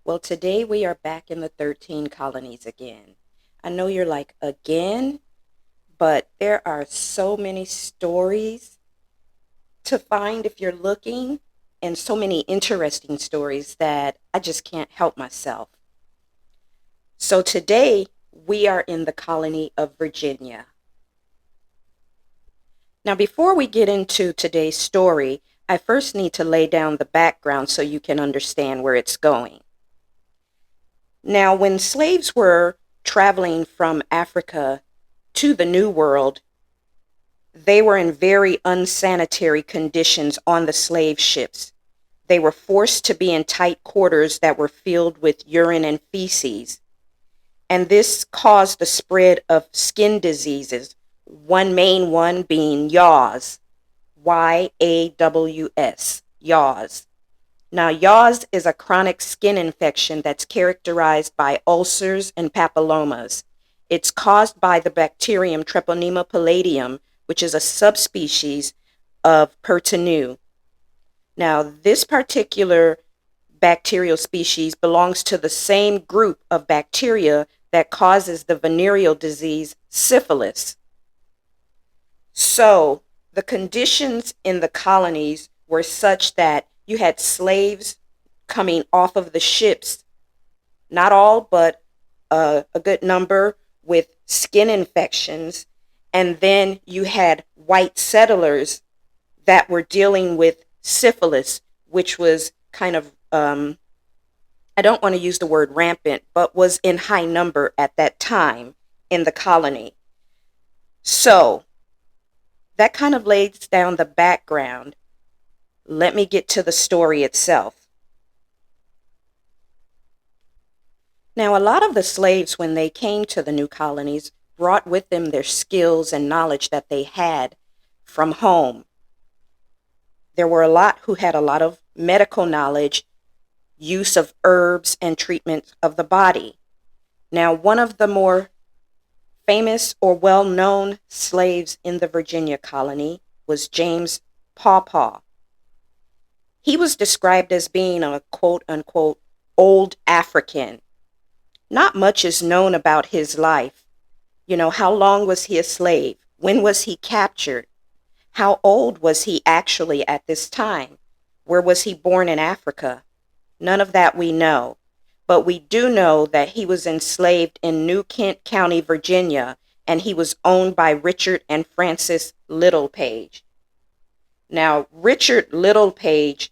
Well, today we are back in the 13 colonies again. I know you're like, again, but there are so many stories to find if you're looking, and so many interesting stories that I just can't help myself. So today we are in the colony of Virginia. Now, before we get into today's story, I first need to lay down the background so you can understand where it's going. Now, when slaves were traveling from Africa to the New World, they were in very unsanitary conditions on the slave ships. They were forced to be in tight quarters that were filled with urine and feces. And this caused the spread of skin diseases, one main one being yaws, Yaws, yaws. Now, yaws is a chronic skin infection that's characterized by ulcers and papillomas. It's caused by the bacterium Treponema palladium, which is a subspecies of pertenu. Now, this particular bacterial species belongs to the same group of bacteria that causes the venereal disease syphilis. So, the conditions in the colonies were such that you had slaves coming off of the ships, not all, but a good number with skin infections. And then you had white settlers that were dealing with syphilis, which was kind of, I don't want to use the word rampant, but was in high number at that time in the colony. So that kind of lays down the background. Let me get to the story itself. Now, a lot of the slaves, when they came to the new colonies, brought with them their skills and knowledge that they had from home. There were a lot who had a lot of medical knowledge, use of herbs, and treatment of the body. Now, one of the more famous or well-known slaves in the Virginia colony was James Pawpaw. He was described as being a quote-unquote old African. Not much is known about his life. How long was he a slave? When was he captured? How old was he actually at this time? Where was he born in Africa? None of that we know. But we do know that he was enslaved in New Kent County, Virginia, and he was owned by Richard and Frances Littlepage. Now, Richard Littlepage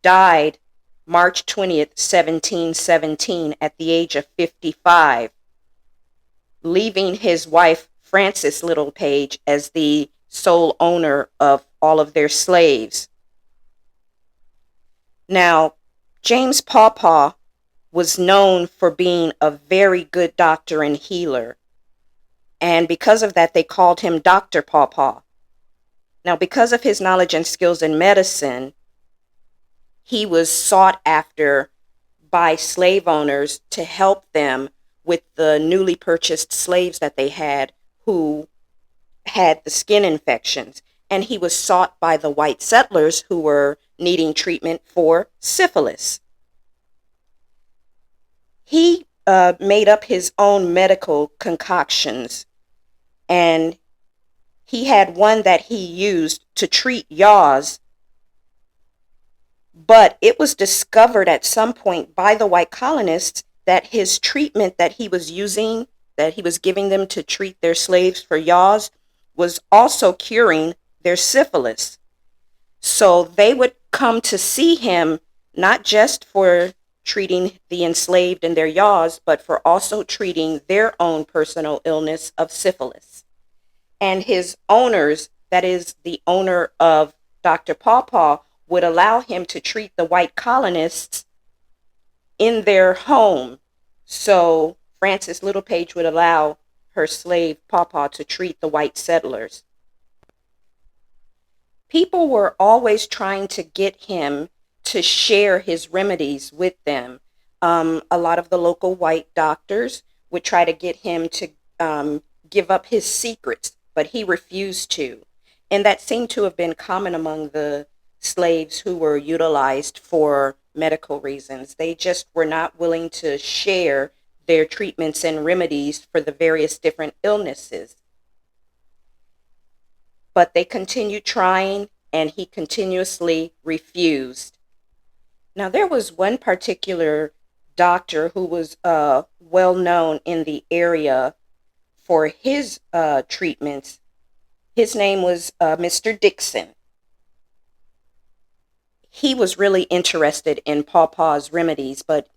died March 20th, 1717, at the age of 55, leaving his wife, Frances Littlepage, as the sole owner of all of their slaves. Now, James Pawpaw was known for being a very good doctor and healer. And because of that, they called him Dr. Pawpaw. Now, because of his knowledge and skills in medicine, he was sought after by slave owners to help them with the newly purchased slaves that they had who had the skin infections. And he was sought by the white settlers who were needing treatment for syphilis. He made up his own medical concoctions, and he had one that he used to treat yaws, but it was discovered at some point by the white colonists that his treatment that he was using, that he was giving them to treat their slaves for yaws, was also curing their syphilis. So they would come to see him not just for treating the enslaved and their yaws, but for also treating their own personal illness of syphilis. And his owners, that is the owner of Dr. Pawpaw, would allow him to treat the white colonists in their home. So Frances Littlepage would allow her slave Pawpaw to treat the white settlers. People were always trying to get him to share his remedies with them. A lot of the local white doctors would try to get him to give up his secrets, but he refused to. And that seemed to have been common among the slaves who were utilized for medical reasons. They just were not willing to share their treatments and remedies for the various different illnesses. But they continued trying, and he continuously refused. Now, there was one particular doctor who was well known in the area for his treatments. His name was Mr. Dixon. He was really interested in Pawpaw's remedies, but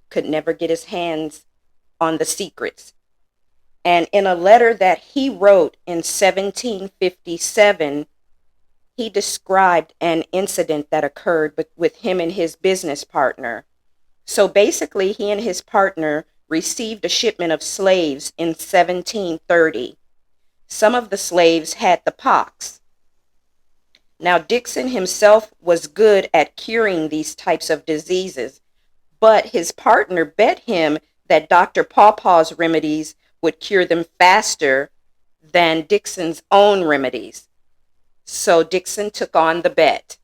could never get his hands on the secrets. And in a letter that he wrote in 1757, he described an incident that occurred with him and his business partner. So basically, he and his partner received a shipment of slaves in 1730. Some of the slaves had the pox. Now, Dixon himself was good at curing these types of diseases, but his partner bet him that Dr. Pawpaw's remedies would cure them faster than Dixon's own remedies. So Dixon took on the bet.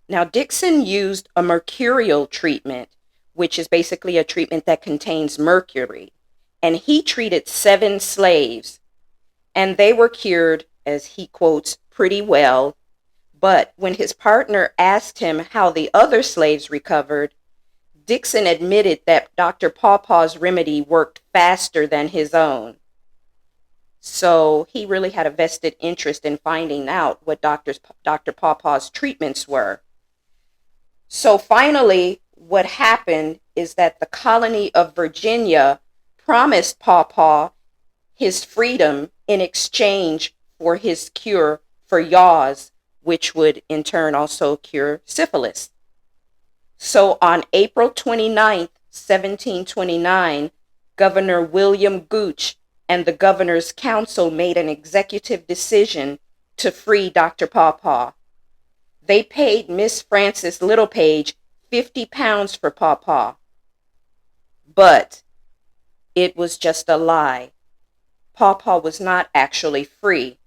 Now, Dixon used a mercurial treatment, which is basically a treatment that contains mercury. And he treated 7 slaves, and they were cured, as he quotes, pretty well. But when his partner asked him how the other slaves recovered, Dixon admitted that Dr. Pawpaw's remedy worked faster than his own. So he really had a vested interest in finding out what Dr. Pawpaw's treatments were. So finally, what happened is that the colony of Virginia promised Pawpaw his freedom in exchange for his cure for yaws, which would in turn also cure syphilis. So on April 29th, 1729, Governor William Gooch and the Governor's Council made an executive decision to free Dr. Pawpaw. They paid Miss Frances Littlepage 50 pounds for Pawpaw. But it was just a lie. Pawpaw was not actually free.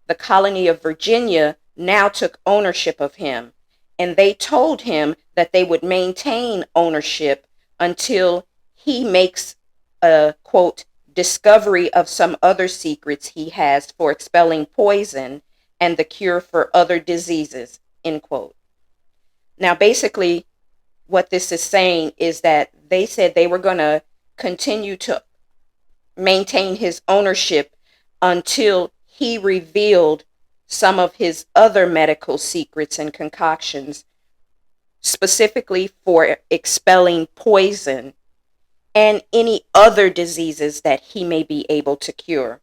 The colony of Virginia now took ownership of him, and they told him that they would maintain ownership until he makes a, quote, discovery of some other secrets he has for expelling poison and the cure for other diseases, end quote. Now, basically, what this is saying is that they said they were going to continue to maintain his ownership until he revealed some of his other medical secrets and concoctions, specifically for expelling poison and any other diseases that he may be able to cure.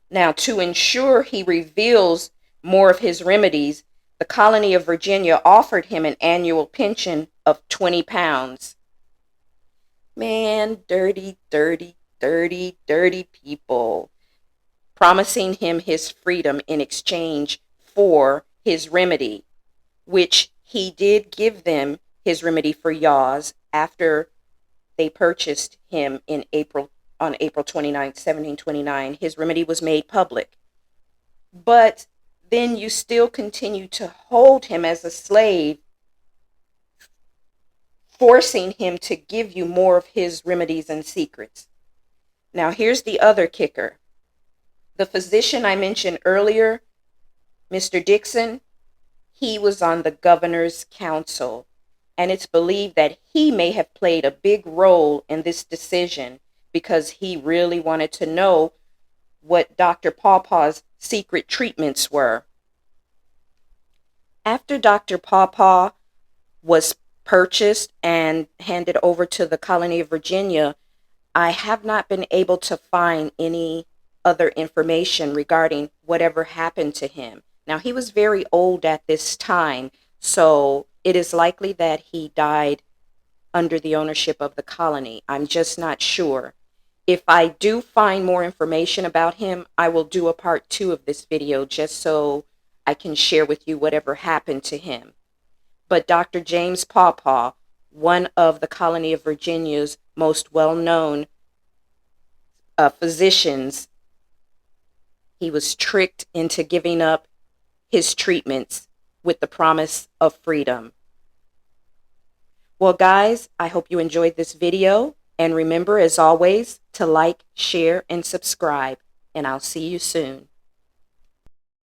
Now, to ensure he reveals more of his remedies, the colony of Virginia offered him an annual pension of 20 pounds. Man, dirty, dirty, dirty, dirty people, promising him his freedom in exchange for his remedy, which he did give them his remedy for yaws after they purchased him on April 29th, 1729. His remedy was made public. But then you still continue to hold him as a slave, forcing him to give you more of his remedies and secrets. Now, here's the other kicker. The physician I mentioned earlier, Mr. Dixon, he was on the Governor's Council, and it's believed that he may have played a big role in this decision because he really wanted to know what Dr. Pawpaw's secret treatments were. After Dr. Pawpaw was purchased and handed over to the colony of Virginia, I have not been able to find any other information regarding whatever happened to him. Now, he was very old at this time, so it is likely that he died under the ownership of the colony. I'm just not sure. If I do find more information about him, I will do a part 2 of this video just so I can share with you whatever happened to him. But Dr. James Pawpaw, one of the colony of Virginia's most well-known physicians, he was tricked into giving up his treatments with the promise of freedom. Well, guys, I hope you enjoyed this video. And remember, as always, to like, share, and subscribe. And I'll see you soon.